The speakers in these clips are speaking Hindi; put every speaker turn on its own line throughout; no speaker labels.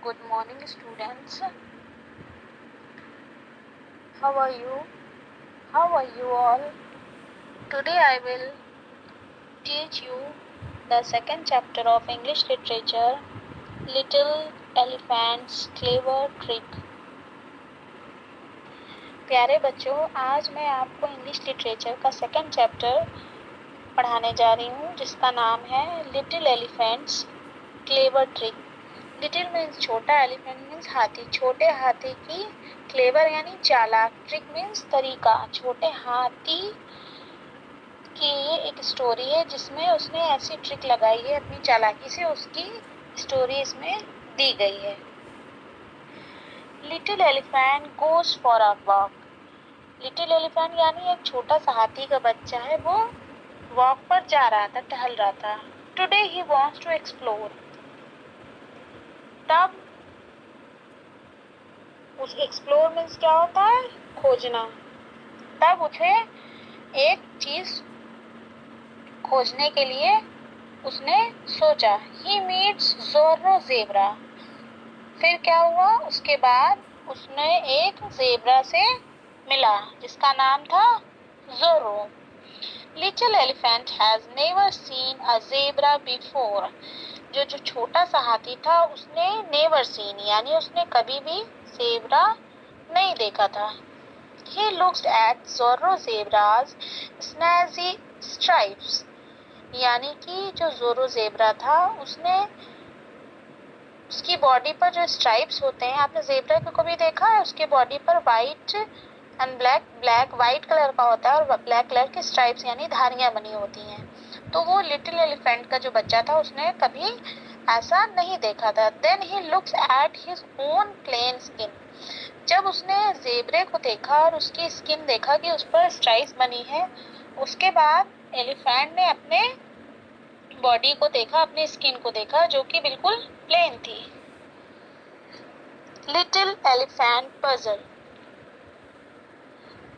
Good morning, students. How are you? How are you all? Today I will teach you the second chapter of English literature, Little Elephant's Clever Trick. प्यारे बच्चों, आज मैं आपको इंग्लिश लिटरेचर का सेकंड चैप्टर पढ़ाने जा रही हूँ, जिसका नाम है little elephants clever trick. Little means छोटा, एलिफेंट मीन्स हाथी। छोटे हाथी की क्लेवर यानी चालाक, ट्रिक मीन्स तरीका। छोटे हाथी की ये एक स्टोरी है जिसमें उसने ऐसी ट्रिक लगाई है अपनी चालाकी से, उसकी स्टोरी इसमें दी गई है। Little elephant goes for a walk. Little elephant यानी एक छोटा सा हाथी का बच्चा है, वो वॉक पर जा रहा था, टहल रहा था। Today he wants to explore. तब उस एक्सप्लोर मीन्स क्या होता है? खोजना। तब उसे एक चीज खोजने के लिए उसने सोचा। He meets zero zebra. फिर क्या हुआ? उसके बाद उसने एक ज़ेब्रा से मिला जिसका नाम था Zorro. Little elephant has never seen a zebra before. जो छोटा सा हाथी था उसने नेवर सीन यानी उसने कभी भी ज़ेब्रा नहीं देखा था। He looked at Zorro Zebra's snazzy stripes, यानी कि जो ज़ोरो ज़ेब्रा था उसने उसकी बॉडी पर जो स्ट्राइप्स होते हैं, आपने ज़ेब्रा को कभी देखा है? उसके बॉडी पर white and black white colour का होता है और ब्लैक कलर के स्ट्राइप्स यानी धारियां बनी होती हैं। तो वो लिटिल एलिफेंट का जो बच्चा था उसने कभी ऐसा नहीं देखा था। Then he looks at his own plain skin. जब उसने ज़ेब्रे को देखा और उसकी स्किन देखा कि उस पर स्ट्राइप्स बनी है, उसके बाद एलिफेंट ने अपने बॉडी को देखा, अपनी स्किन को देखा जो कि बिल्कुल प्लेन थी। Little elephant puzzle.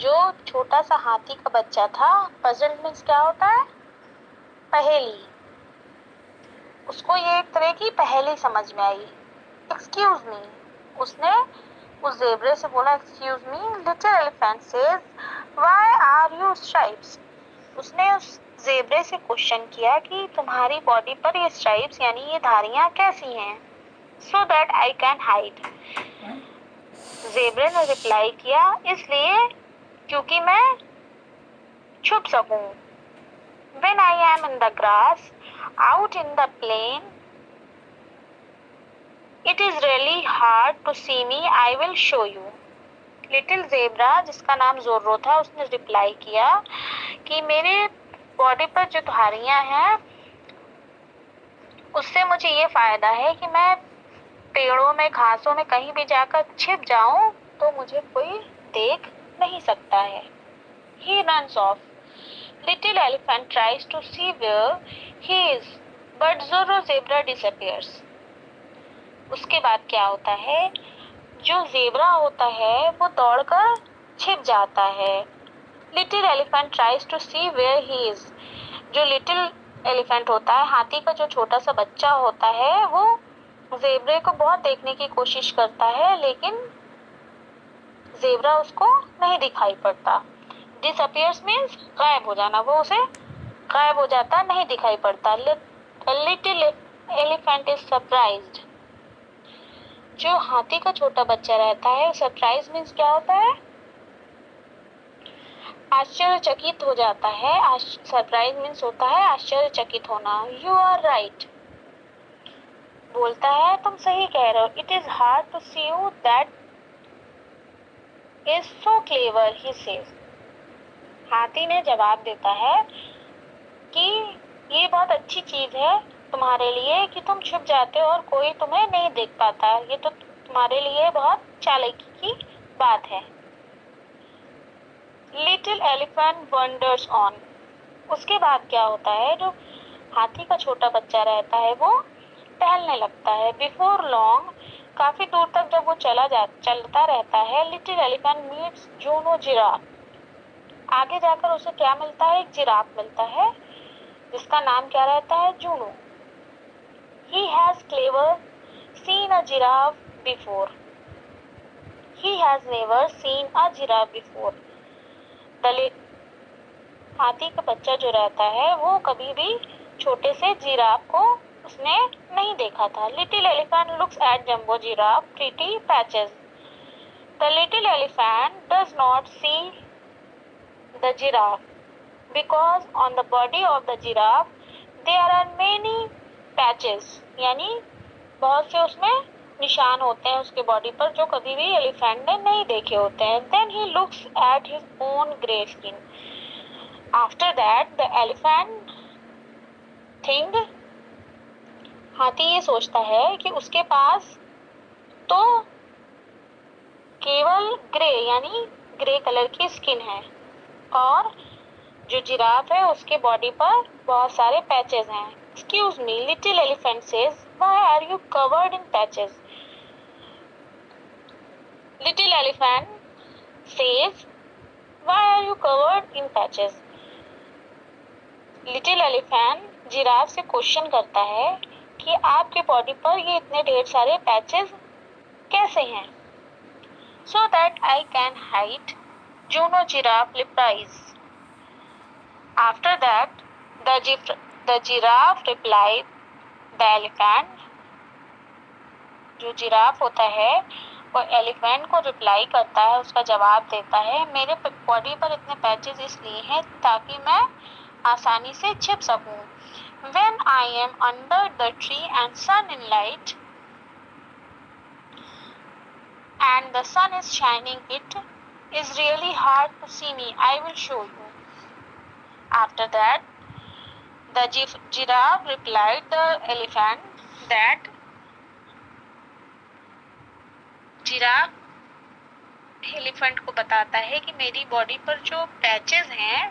जो छोटा सा हाथी का बच्चा था, पजल मीन्स क्या होता है? पहेली। उसको ये एक तरह की पहेली समझ में आई। एक्सक्यूज मी, उसने उस ज़ेब्रे से बोला, excuse me. Little elephant says, why are you stripes. उसने उस ज़ेब्रे से क्वेश्चन किया कि तुम्हारी बॉडी पर ये स्ट्राइप्स यानी ये धारियां कैसी हैं? So that I can hide. ज़ेब्रे ने रिप्लाई किया, इसलिए क्योंकि मैं छुप सकूं। When I am in the grass, out in the plain, it is really hard to see me. I will show you. Little zebra, जिसका नाम ज़ोरो था, उसने रिप्लाई किया कि मेरे बॉडी पर जो धारियां हैं उससे मुझे ये फायदा है कि मैं पेड़ों में, घासों में कहीं भी जाकर छिप जाऊं तो मुझे कोई देख नहीं सकता है। He runs off. Little elephant tries to see where he is, but Zorro zebra disappears. उसके बाद क्या होता है? जो ज़ेब्रा होता है वो दौड़कर छिप जाता है। Little elephant tries to see where he is. जो लिटिल एलिफेंट होता है, हाथी का जो छोटा सा बच्चा होता है, वो ज़ेब्रे को बहुत देखने की कोशिश करता है, लेकिन ज़ेब्रा उसको नहीं दिखाई पड़ता। Disappears means गायब हो जाना, वो उसे गायब हो जाता, नहीं दिखाई पड़ता। Little elephant is surprised. जो हाथी का छोटा बच्चा रहता है, सरप्राइज मीन्स क्या होता है? आश्चर्यचकित हो जाता है। सरप्राइज मीन्स होता है आश्चर्यचकित होना। यू आर राइट, बोलता है तुम सही कह रहे हो। It is hard to see you, that is so clever, he says. हाथी ने जवाब देता है कि ये बहुत अच्छी चीज है तुम्हारे लिए कि तुम छुप जाते हो और कोई तुम्हें नहीं देख पाता। ये तो तुम्हारे लिए बहुत चालाकी की बात है। Little elephant wonders on. उसके बाद क्या होता है? जो हाथी का छोटा बच्चा रहता है वो टहलने लगता है। बिफोर लॉन्ग, काफी दूर तक जब वो चलता रहता है, little elephant meets Juno giraffe. आगे जाकर उसे क्या मिलता है? एक जिराफ मिलता है जिसका नाम क्या रहता है? Juno. He has clever seen a giraffe before. He has never seen a giraffe before. हाथी का बच्चा जो रहता है वो कभी भी छोटे से जिराफ को उसने नहीं देखा था. Little elephant looks at jumbo giraffe pretty patches. The little elephant does not see the giraffe because on the body of the giraffe there are many patches. यानी बहुत से उसमें निशान होते हैं उसके बॉडी पर जो कभी भी एलिफेंट ने नहीं देखे होते हैं. Then he looks at his own grey skin. After that the elephant think, हाथी ये सोचता है कि उसके पास तो केवल ग्रे यानी ग्रे कलर की स्किन है और जो जिराफ है उसके बॉडी पर बहुत सारे पैचेस हैं. Excuse me, little elephant says, why are you covered in patches? Little elephant says, why are you covered in patches? Little elephant giraffe से क्वेश्चन करता है कि आपके बॉडी पर ये इतने ढेर सारे पैचेस कैसे हैं? So that I can hide, Juno giraffe replies. After that the giraffe replied, the elephant, जो जिराफ होता है वो एलिफेंट को रिप्लाई करता है, उसका जवाब देता है, मेरे बॉडी पर इतने पैचेस इसलिए हैं ताकि मैं आसानी से छिप सकूं. When I am under the tree and sun in light and the sun is shining, it is really hard to see me. I will show you. After that the giraffe replied the elephant that giraffe elephant को बताता है कि मेरी बॉडी पर जो पैचेस हैं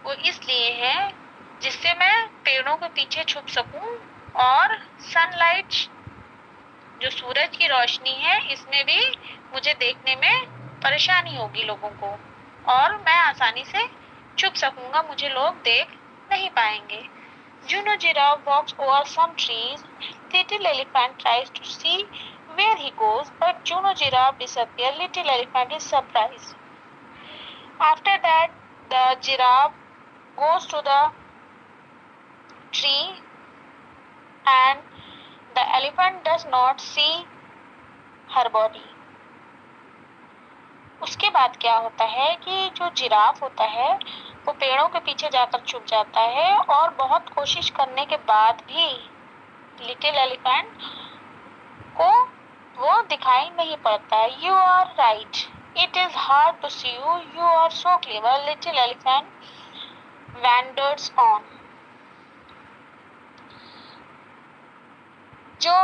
वो इसलिए हैं जिससे मैं पेड़ों के पीछे छुप सकूं और सनलाइट जो सूरज की रोशनी है इसमें भी मुझे देखने में परेशानी होगी लोगों को और मैं आसानी से छुप सकूंगा, मुझे लोग देख नहीं पाएंगे. Juno giraffe walks over some trees. Little elephant tries to see where he goes, but Juno giraffe disappears. Little elephant is surprised. After that, the giraffe goes to the tree and the elephant does not see her body. उसके बाद क्या होता है कि जो जिराफ होता है वो पेड़ों के पीछे जाकर छुप जाता है और बहुत कोशिश करने के बाद भी लिटिल एलिफेंट को वो दिखाई नहीं पड़ता है. You are right. It is hard to see you. You are so clever. Little elephant wanders on. जो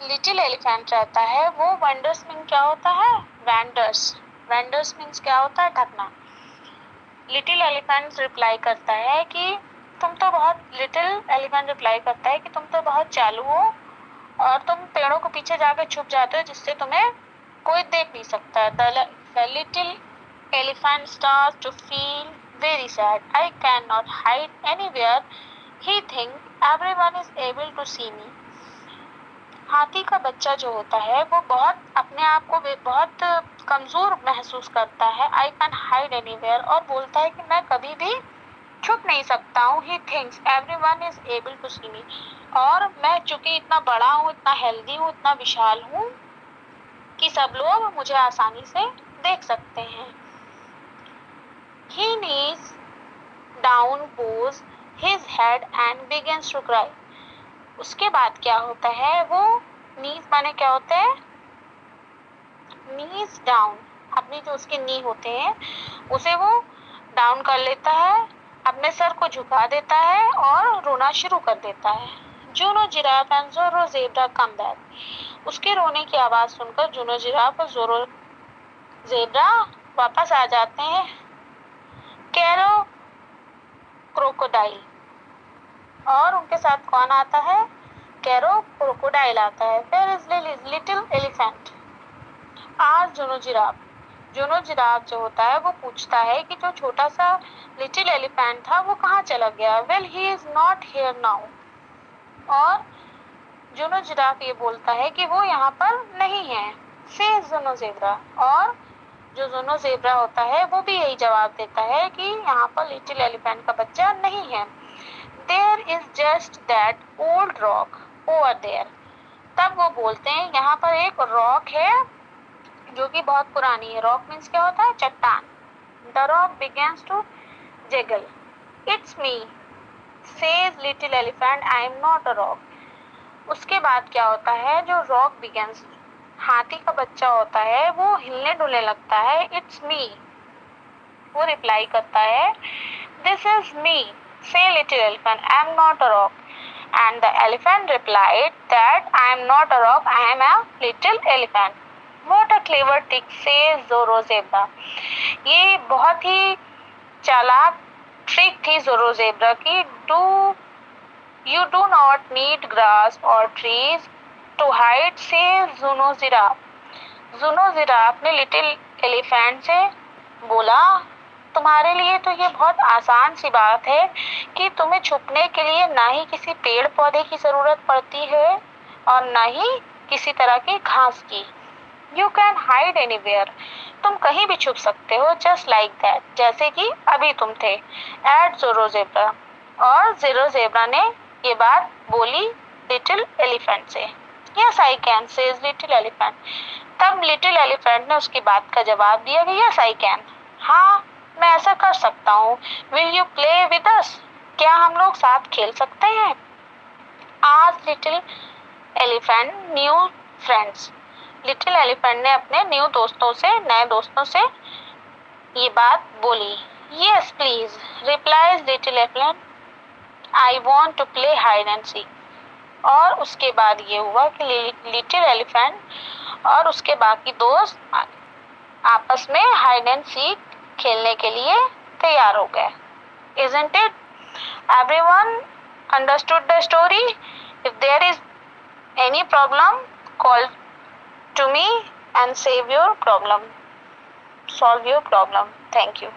लिटिल एलिफेंट रहता है वो वंडर्स मीन क्या होता है? वैंडर्स मीन्स क्या होता है? ढकना. लिटिल एलिफेंट रिप्लाई करता है कि तुम तो बहुत चालू हो और तुम पेड़ों के पीछे जाकर छुप जाते हो जिससे तुम्हें कोई देख नहीं सकता. The little elephant starts to feel very sad. I cannot hide anywhere. He thinks everyone is able to see me. हाथी का बच्चा जो होता है वो बहुत अपने आप को बहुत कमजोर महसूस करता है. I can hide anywhere और बोलता है कि मैं कभी भी छुप नहीं सकता हूँ. He thinks everyone is able to see me. और मैं चूंकि इतना बड़ा हूँ, इतना हेल्दी हूँ, इतना विशाल हूँ कि सब लोग मुझे आसानी से देख सकते हैं. He kneels down, bows his head and begins to cry. उसके बाद क्या होता है, वो नीज माने क्या होता है? नीज डाउन, अपनी जो उसके नी होते हैं उसे वो डाउन कर लेता है, अपने सर को झुका देता है और रोना शुरू कर देता है. Juno giraffe and zero zebra come back. उसके रोने की आवाज सुनकर जूनो जिराफ और ज़ोरो ज़ेब्रा वापस आ जाते हैं. कैरो क्रोकोडाइल और उनके साथ कौन आता है? कैरो क्रोकोडाइल आता है. Where is little elephant? आज जूनो जिराफ जो होता है वो पूछता है कि जो छोटा सा लिटिल एलिफेंट था वो कहाँ चला गया. Well, he is not here now. और जुनो जिराफ ये बोलता है कि वो यहाँ पर नहीं है, सेज जुनो ज़ेब्रा। और जो जुनो ज़ेब्रा होता है वो भी यही जवाब देता है कि यहाँ पर लिटिल एलिफेंट का बच्चा नहीं है। There is just that old rock over there. तब वो बोलते हैं यहाँ पर एक रॉक है जो कि बहुत पुरानी है। रॉक मीन्स क्या होता है? चट्टान। The rock begins to jiggle. It's me says little elephant, I am not a rock. उसके बाद क्या होता है? जो रॉक बिगेन्स, हाथी का बच्चा होता है, वो हिलने डुलने लगता है। इट्स मी, वो रिप्लाई करता है, दिस इज मी से little elephant, I am not a rock. And the elephant replied that I am not a rock, I am a little elephant. What a clever trick says zero zebra. ये बहुत ही चालाक ट्रिक थी ज़ोरो ज़ेब्रा की। You do not need grass or trees to hide, says Zuno Giraffe. Zuno giraffe ने लिटिल एलिफेंट से बोला, तुम्हारे लिए तो ये बहुत आसान सी बात है कि तुम्हें छुपने के लिए ना ही किसी पेड़ पौधे की जरूरत पड़ती है और ना ही किसी तरह की घास की। यू कैन हाइड एनीवेयर, तुम कहीं भी छुप सकते हो। जस्ट लाइक दैट, जैसे कि अभी तुम थे। एट ज़ोरो ज़ेब्रा। और ज़ोरो ज़ेब्रा ने ये बात बोली लिटिल एलिफेंट से। Yes I can, says little elephant. तब लिटिल एलिफेंट ने उसकी बात का जवाब दिया कि यस आई कैन, हाँ मैं ऐसा कर सकता हूँ। Will you play with us, क्या हम लोग साथ खेल सकते हैं? आज little elephant new friends. Little elephant ने अपने नए दोस्तों से ये बात बोली। Yes please, replies little elephant, I want to play hide and seek. और उसके बाद ये हुआ कि लिटिल एलिफेंट और उसके बाकी दोस्त आपस में हाइड एंड सीक खेलने के लिए तैयार हो गए। Isn't it? Everyone understood the story? If there is any problem, call to me and solve your problem. Thank you.